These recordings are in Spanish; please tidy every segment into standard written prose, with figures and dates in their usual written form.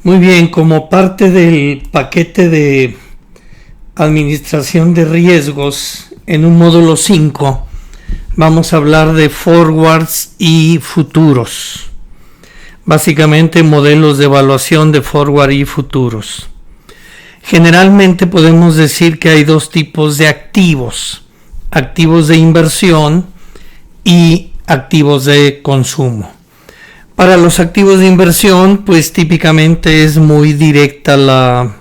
Muy bien, como parte del paquete de administración de riesgos, en un módulo 5 vamos a hablar de forwards y futuros. Básicamente modelos de evaluación de forward y futuros. Generalmente podemos decir que hay dos tipos de activos: activos de inversión y activos de consumo. Para los activos de inversión, pues típicamente es muy directa la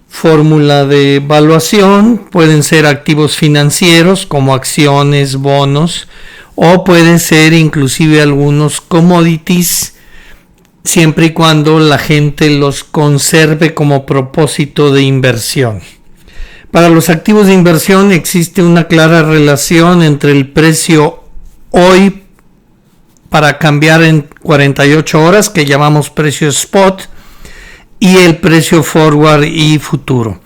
fórmula de evaluación. Pueden ser activos financieros como acciones, bonos, o pueden ser inclusive algunos commodities, siempre y cuando la gente los conserve como propósito de inversión. Para los activos de inversión existe una clara relación entre el precio hoy para cambiar en 48 horas, que llamamos precio spot, y el precio forward y futuro.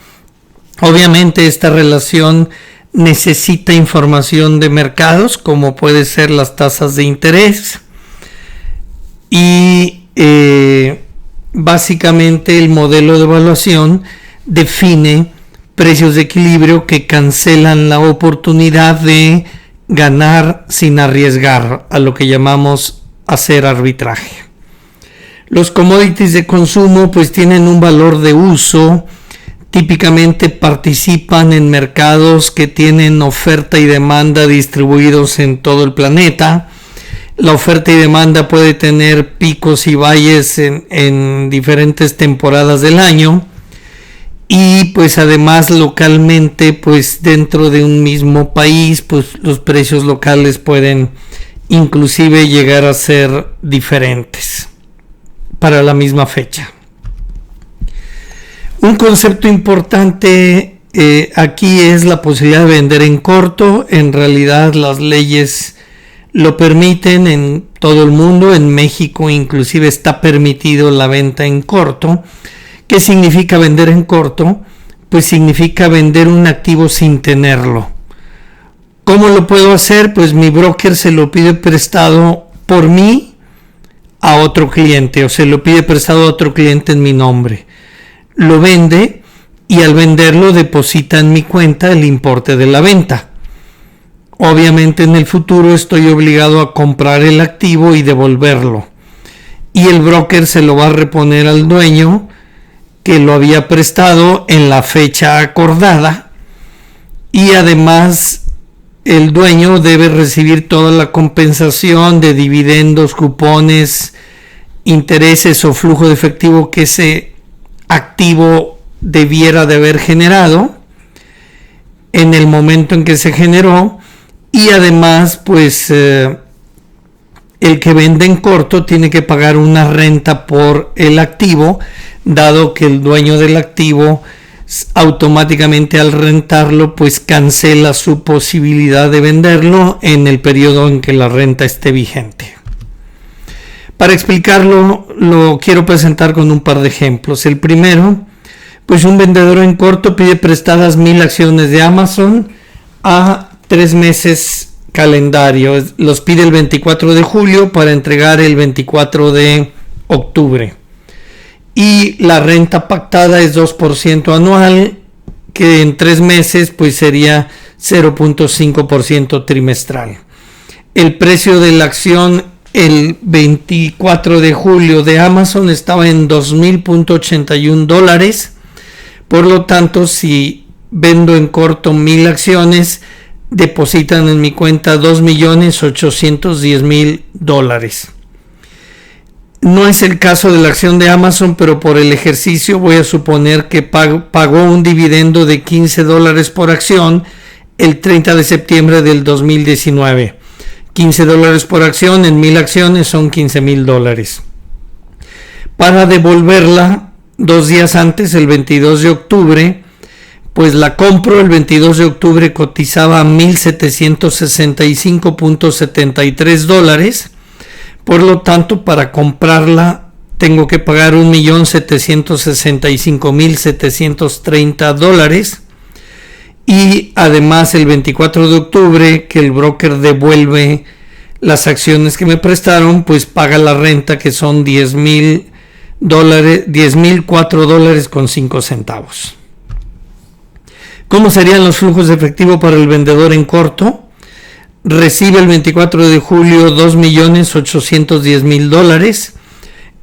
Obviamente esta relación necesita información de mercados, como puede ser las tasas de interés, y básicamente el modelo de evaluación define precios de equilibrio que cancelan la oportunidad de ganar sin arriesgar, a lo que llamamos hacer arbitraje. Los commodities de consumo pues tienen un valor de uso, típicamente participan en mercados que tienen oferta y demanda distribuidos en todo el planeta. La oferta y demanda puede tener picos y valles en diferentes temporadas del año, y pues además localmente, pues dentro de un mismo país, pues los precios locales pueden inclusive llegar a ser diferentes para la misma fecha. Un concepto importante aquí es la posibilidad de vender en corto. En realidad las leyes lo permiten en todo el mundo. En México inclusive está permitido la venta en corto. ¿Qué significa vender en corto? Pues significa vender un activo sin tenerlo. ¿Cómo lo puedo hacer? Pues mi broker se lo pide prestado por mí a otro cliente, o se lo pide prestado a otro cliente en mi nombre. Lo vende y al venderlo deposita en mi cuenta el importe de la venta. Obviamente en el futuro estoy obligado a comprar el activo y devolverlo. Y el broker se lo va a reponer al dueño que lo había prestado en la fecha acordada, y además el dueño debe recibir toda la compensación de dividendos, cupones, intereses o flujo de efectivo que ese activo debiera de haber generado en el momento en que se generó. Y además pues el que vende en corto tiene que pagar una renta por el activo, dado que el dueño del activo automáticamente al rentarlo pues cancela su posibilidad de venderlo en el periodo en que la renta esté vigente. Para explicarlo lo quiero presentar con un par de ejemplos. El primero, pues un vendedor en corto pide prestadas 1000 acciones de Amazon a 3 meses calendario. Los pide el 24 de julio para entregar el 24 de octubre. Y la renta pactada es 2% anual, que en 3 meses pues sería 0.5% trimestral. El precio de la acción el 24 de julio de Amazon estaba en $2,000.81. Por lo tanto, si vendo en corto 1000 acciones, depositan en mi cuenta $2,810,000. No es el caso de la acción de Amazon, pero por el ejercicio voy a suponer que pagó un dividendo de $15 por acción el 30 de septiembre del 2019. $15 por acción en 1000 acciones son $15,000. Para devolverla 2 días antes, el 22 de octubre, pues la compro. El 22 de octubre cotizaba a $1,765.73. Por lo tanto, para comprarla tengo que pagar $1,765,730. Y además el 24 de octubre, que el broker devuelve las acciones que me prestaron, pues paga la renta, que son $10,000 $10,004.05. ¿Cómo serían los flujos de efectivo para el vendedor en corto? Recibe el 24 de julio $2,810,000.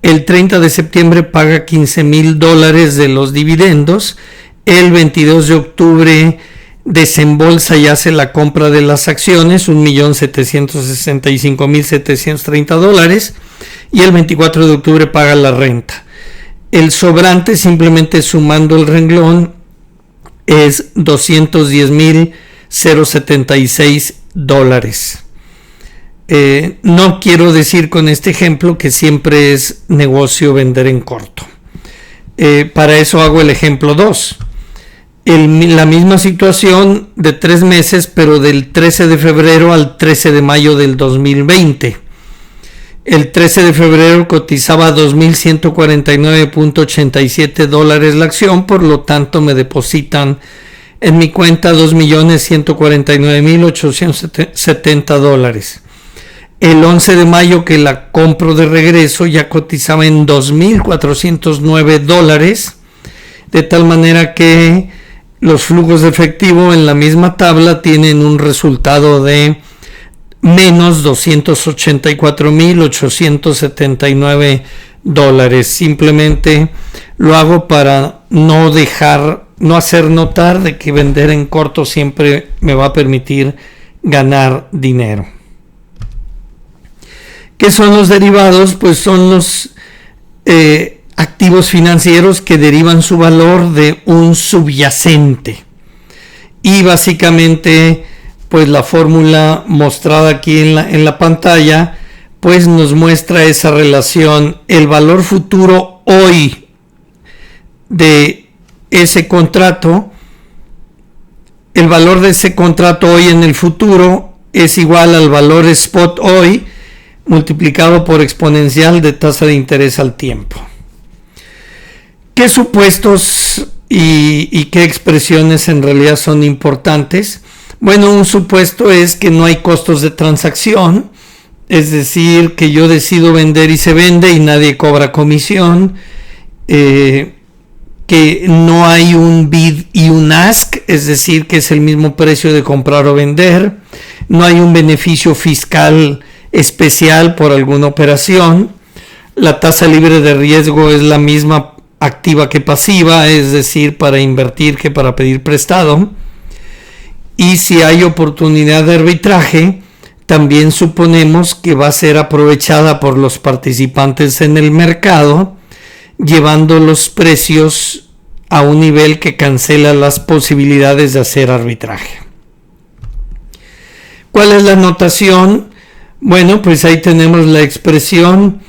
El 30 de septiembre paga $15,000 de los dividendos. El 22 de octubre desembolsa y hace la compra de las acciones, $1,765,730. Y el 24 de octubre paga la renta. El sobrante, simplemente sumando el renglón, es $210,076. No quiero decir con este ejemplo que siempre es negocio vender en corto. Para eso hago el ejemplo 2. La misma situación de 3 meses, pero del 13 de febrero al 13 de mayo del 2020. El 13 de febrero cotizaba $2,149.87 la acción, por lo tanto me depositan en mi cuenta $2,149,870. El 11 de mayo, que la compro de regreso, ya cotizaba en $2,409, de tal manera que los flujos de efectivo en la misma tabla tienen un resultado de menos $284,879. Simplemente lo hago para no hacer notar de que vender en corto siempre me va a permitir ganar dinero. ¿Qué son los derivados? Pues son los activos financieros que derivan su valor de un subyacente. Y básicamente, pues la fórmula mostrada aquí en la pantalla, pues nos muestra esa relación. El valor futuro hoy de ese contrato, el valor de ese contrato hoy en el futuro es igual al valor spot hoy multiplicado por exponencial de tasa de interés al tiempo. ¿Qué supuestos y qué expresiones en realidad son importantes? Bueno, un supuesto es que no hay costos de transacción, es decir, que yo decido vender y se vende y nadie cobra comisión, que no hay un bid y un ask, es decir, que es el mismo precio de comprar o vender, no hay un beneficio fiscal especial por alguna operación, la tasa libre de riesgo es la misma activa que pasiva, es decir, para invertir que para pedir prestado, y si hay oportunidad de arbitraje, también suponemos que va a ser aprovechada por los participantes en el mercado, llevando los precios a un nivel que cancela las posibilidades de hacer arbitraje. ¿Cuál es la notación? Bueno, pues ahí tenemos la expresión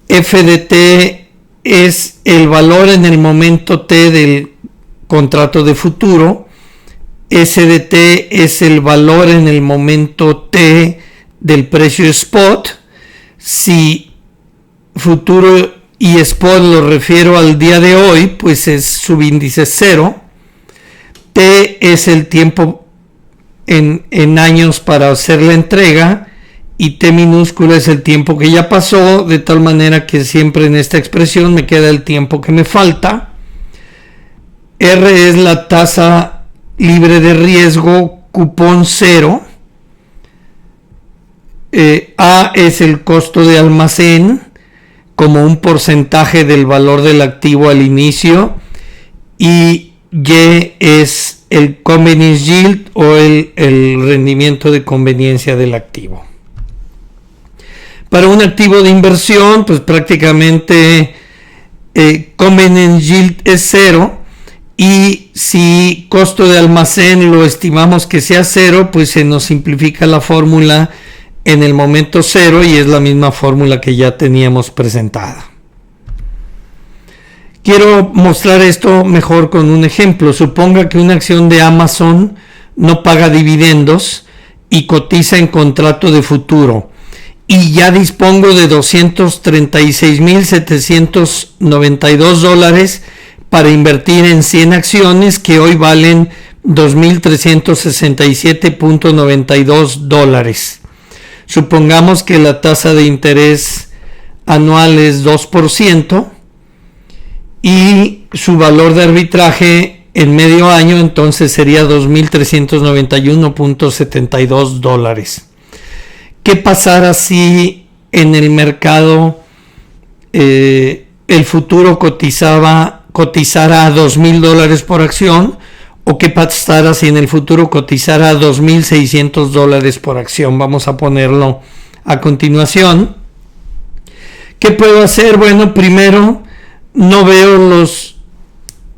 F de T es el valor en el momento T del contrato de futuro, S de T es el valor en el momento T del precio spot. Si futuro y spot lo refiero al día de hoy, pues es subíndice 0. T es el tiempo en años para hacer la entrega, y T minúscula es el tiempo que ya pasó, de tal manera que siempre en esta expresión me queda el tiempo que me falta. R es la tasa libre de riesgo, cupón 0. A es el costo de almacén como un porcentaje del valor del activo al inicio, y Y es el convenience yield o el rendimiento de conveniencia del activo. Para un activo de inversión, pues prácticamente convenience yield es 0, y si costo de almacén lo estimamos que sea 0, pues se nos simplifica la fórmula en el momento 0 y es la misma fórmula que ya teníamos presentada. Quiero mostrar esto mejor con un ejemplo. Suponga que una acción de Amazon no paga dividendos y cotiza en contrato de futuro, y ya dispongo de $236,792 para invertir en 100 acciones que hoy valen $2,367.92. Supongamos que la tasa de interés anual es 2%. y su valor de arbitraje en medio año entonces sería $2,391.72. ¿Qué pasará si en el mercado el futuro cotizara a $2,000 por acción? ¿O qué pasará si en el futuro cotizara a $2,600 por acción? Vamos a ponerlo a continuación. ¿Qué puedo hacer? Bueno, primero no veo los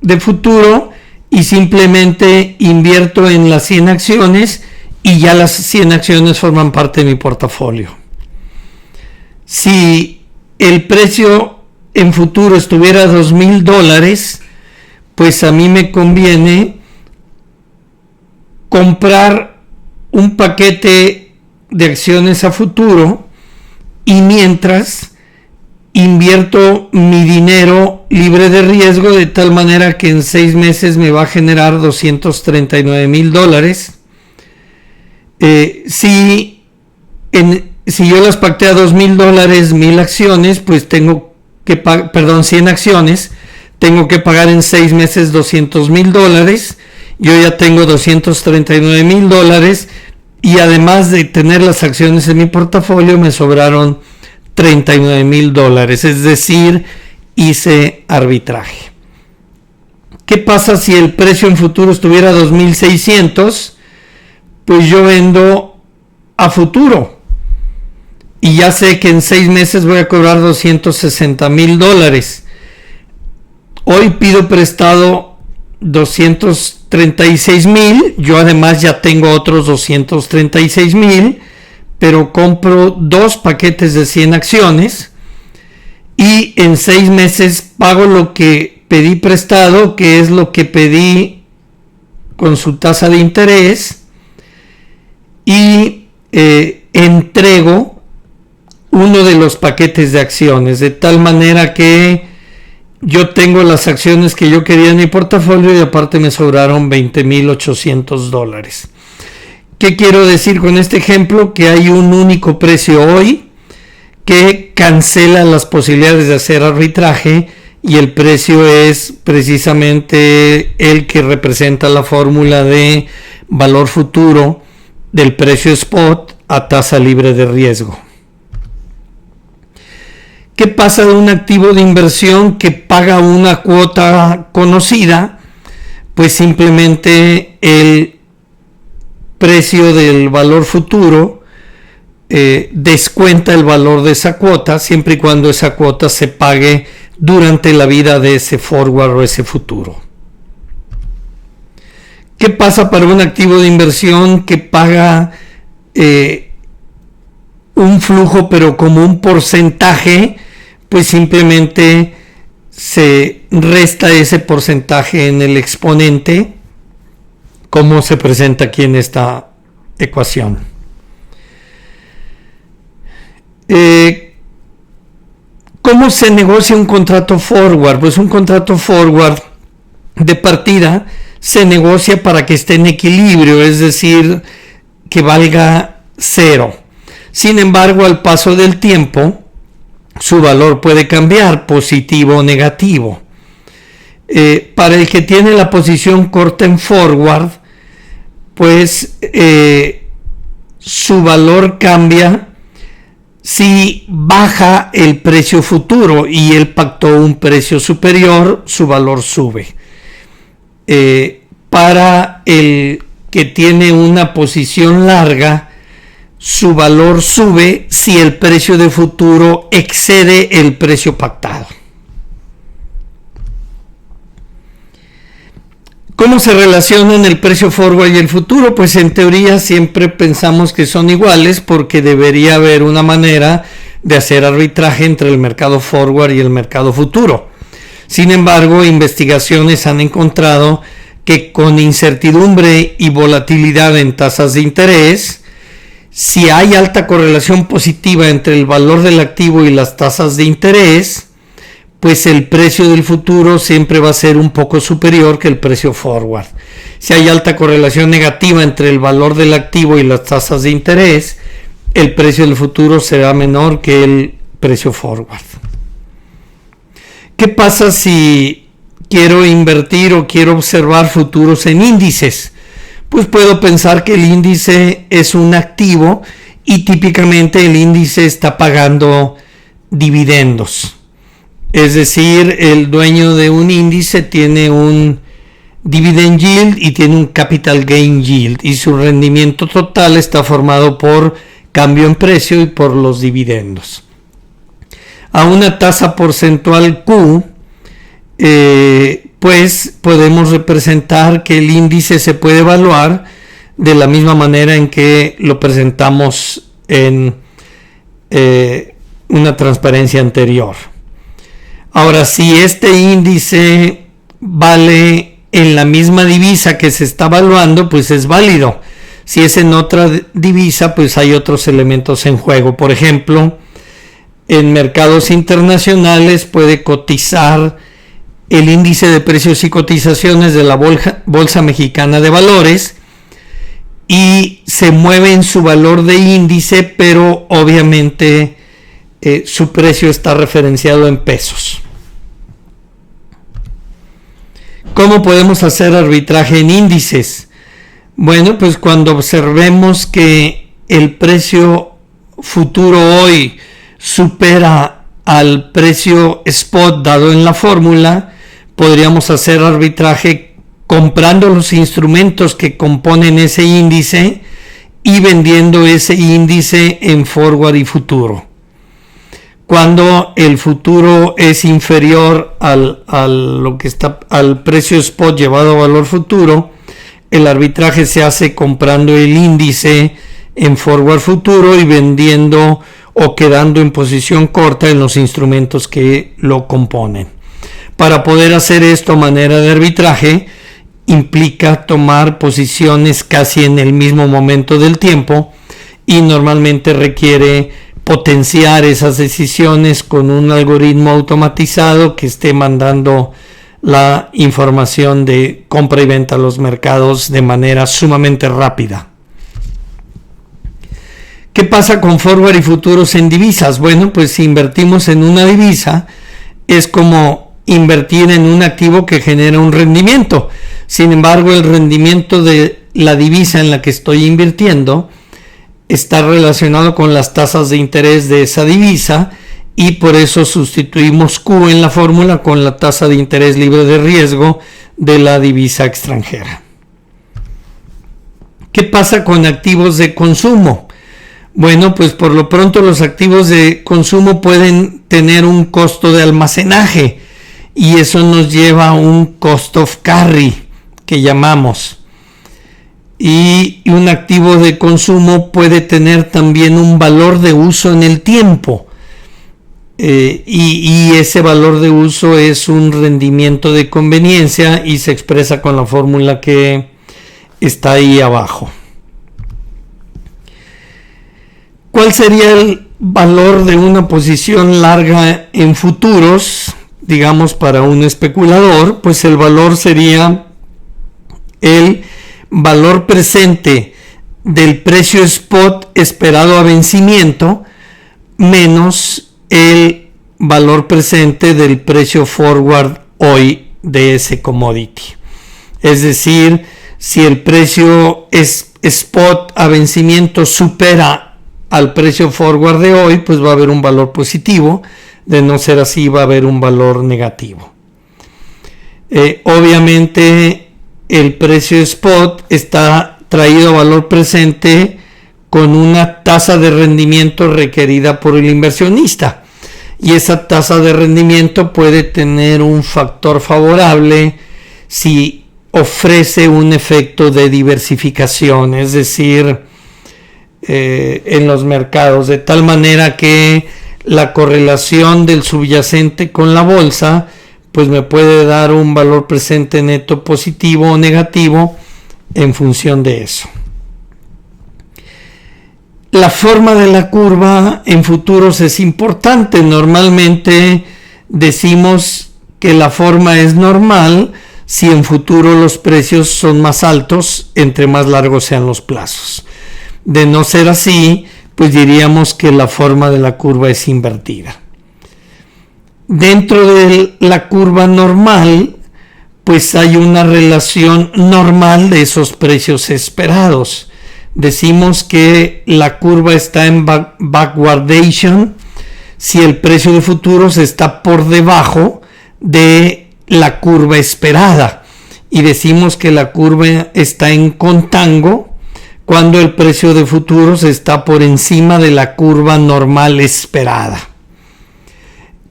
de futuro y simplemente invierto en las 100 acciones y ya las 100 acciones forman parte de mi portafolio. Si el precio en futuro estuviera a $2,000, pues a mí me conviene comprar un paquete de acciones a futuro y mientras invierto mi dinero libre de riesgo de tal manera que en 6 meses me va a generar $239,000. Si yo las pacté a $2,000, 1,000 acciones, pues tengo que 100 acciones, tengo que pagar en 6 meses $200,000. Yo ya tengo $239,000 y además de tener las acciones en mi portafolio me sobraron $39,000, es decir, hice arbitraje. ¿Qué pasa si el precio en futuro estuviera a $2,600? Pues yo vendo a futuro y ya sé que en 6 meses voy a cobrar $260,000. Hoy pido prestado $236,000, yo además ya tengo otros $236,000, pero compro 2 paquetes de 100 acciones y en 6 meses pago lo que pedí prestado, que es lo que pedí con su tasa de interés, y entrego uno de los paquetes de acciones, de tal manera que yo tengo las acciones que yo quería en mi portafolio y aparte me sobraron $20,800. ¿Qué quiero decir con este ejemplo? Que hay un único precio hoy que cancela las posibilidades de hacer arbitraje y el precio es precisamente el que representa la fórmula de valor futuro del precio spot a tasa libre de riesgo. ¿Qué pasa de un activo de inversión que paga una cuota conocida? Pues simplemente el precio del valor futuro descuenta el valor de esa cuota siempre y cuando esa cuota se pague durante la vida de ese forward o ese futuro. ¿Qué pasa para un activo de inversión que paga un flujo pero como un porcentaje? Pues simplemente se resta ese porcentaje en el exponente, como se presenta aquí en esta ecuación. ¿Cómo se negocia un contrato forward? Pues un contrato forward de partida se negocia para que esté en equilibrio, es decir, que valga 0. Sin embargo, al paso del tiempo, su valor puede cambiar, positivo o negativo. Para el que tiene la posición corta en forward, pues su valor cambia si baja el precio futuro y él pactó un precio superior, su valor sube. Para el que tiene una posición larga, su valor sube si el precio de futuro excede el precio pactado. ¿Cómo se relacionan el precio forward y el futuro? Pues en teoría siempre pensamos que son iguales porque debería haber una manera de hacer arbitraje entre el mercado forward y el mercado futuro. Sin embargo, investigaciones han encontrado que con incertidumbre y volatilidad en tasas de interés, si hay alta correlación positiva entre el valor del activo y las tasas de interés, pues el precio del futuro siempre va a ser un poco superior que el precio forward. Si hay alta correlación negativa entre el valor del activo y las tasas de interés, el precio del futuro será menor que el precio forward. ¿Qué pasa si quiero invertir o quiero observar futuros en índices? Pues puedo pensar que el índice es un activo y típicamente el índice está pagando dividendos. Es decir, el dueño de un índice tiene un dividend yield y tiene un capital gain yield, y su rendimiento total está formado por cambio en precio y por los dividendos. A una tasa porcentual Q, pues podemos representar que el índice se puede evaluar de la misma manera en que lo presentamos en una transparencia anterior. Ahora, si este índice vale en la misma divisa que se está evaluando, pues es válido. Si es en otra divisa, pues hay otros elementos en juego. Por ejemplo, en mercados internacionales puede cotizar el índice de precios y cotizaciones de la Bolsa Mexicana de Valores y se mueve en su valor de índice, pero obviamente su precio está referenciado en pesos. ¿Cómo podemos hacer arbitraje en índices? Bueno, pues cuando observemos que el precio futuro hoy supera al precio spot dado en la fórmula, podríamos hacer arbitraje comprando los instrumentos que componen ese índice y vendiendo ese índice en forward y futuro. Cuando el futuro es inferior al precio spot llevado a valor futuro, el arbitraje se hace comprando el índice en forward futuro y vendiendo o quedando en posición corta en los instrumentos que lo componen. Para poder hacer esto a manera de arbitraje implica tomar posiciones casi en el mismo momento del tiempo y normalmente requiere potenciar esas decisiones con un algoritmo automatizado que esté mandando la información de compra y venta a los mercados de manera sumamente rápida. ¿Qué pasa con forward y futuros en divisas? Bueno, pues si invertimos en una divisa es como invertir en un activo que genera un rendimiento. Sin embargo, el rendimiento de la divisa en la que estoy invirtiendo está relacionado con las tasas de interés de esa divisa y por eso sustituimos Q en la fórmula con la tasa de interés libre de riesgo de la divisa extranjera. ¿Qué pasa con activos de consumo? Bueno, pues por lo pronto los activos de consumo pueden tener un costo de almacenaje y eso nos lleva a un cost of carry que llamamos. Y un activo de consumo puede tener también un valor de uso en el tiempo y ese valor de uso es un rendimiento de conveniencia y se expresa con la fórmula que está ahí abajo. ¿Cuál sería el valor de una posición larga en futuros, digamos para un especulador? Pues el valor sería el valor presente del precio spot esperado a vencimiento menos el valor presente del precio forward hoy de ese commodity. Es decir, si el precio spot a vencimiento supera al precio forward de hoy, pues va a haber un valor positivo. De no ser así, va a haber un valor negativo. Obviamente el precio spot está traído a valor presente con una tasa de rendimiento requerida por el inversionista y esa tasa de rendimiento puede tener un factor favorable si ofrece un efecto de diversificación, es decir, en los mercados, de tal manera que la correlación del subyacente con la bolsa pues me puede dar un valor presente neto positivo o negativo en función de eso. La forma de la curva en futuros es importante. Normalmente decimos que la forma es normal si en futuro los precios son más altos entre más largos sean los plazos. De no ser así, pues diríamos que la forma de la curva es invertida. dentro de la curva normal, pues hay una relación normal de esos precios esperados. Decimos que la curva está en backwardation si el precio de futuros está por debajo de la curva esperada. Y decimos que la curva está en contango cuando el precio de futuros está por encima de la curva normal esperada.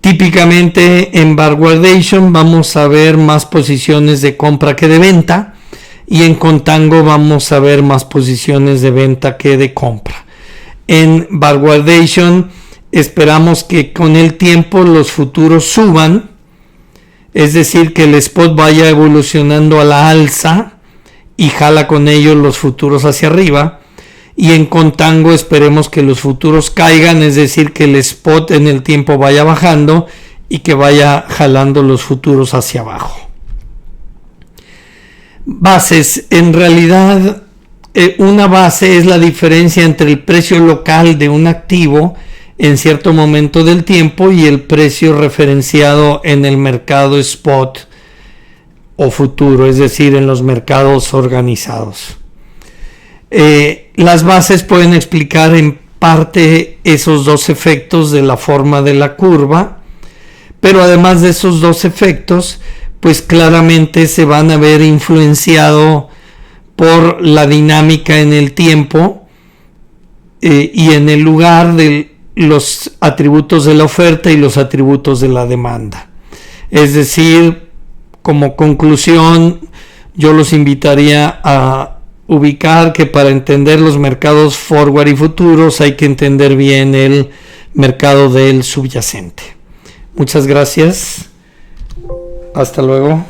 Típicamente en backwardation vamos a ver más posiciones de compra que de venta, y en contango vamos a ver más posiciones de venta que de compra. En backwardation esperamos que con el tiempo los futuros suban, es decir, que el spot vaya evolucionando a la alza y jala con ello los futuros hacia arriba. Y en contango esperemos que los futuros caigan, es decir, que el spot en el tiempo vaya bajando y que vaya jalando los futuros hacia abajo. Bases. En realidad, una base es la diferencia entre el precio local de un activo en cierto momento del tiempo y el precio referenciado en el mercado spot o futuro, es decir, en los mercados organizados. Las bases pueden explicar en parte esos dos efectos de la forma de la curva, pero además de esos dos efectos, pues claramente se van a ver influenciado por la dinámica en el tiempo y en el lugar de los atributos de la oferta y los atributos de la demanda. Es decir, como conclusión, yo los invitaría a ubicar que para entender los mercados forward y futuros hay que entender bien el mercado del subyacente. Muchas gracias. Hasta luego.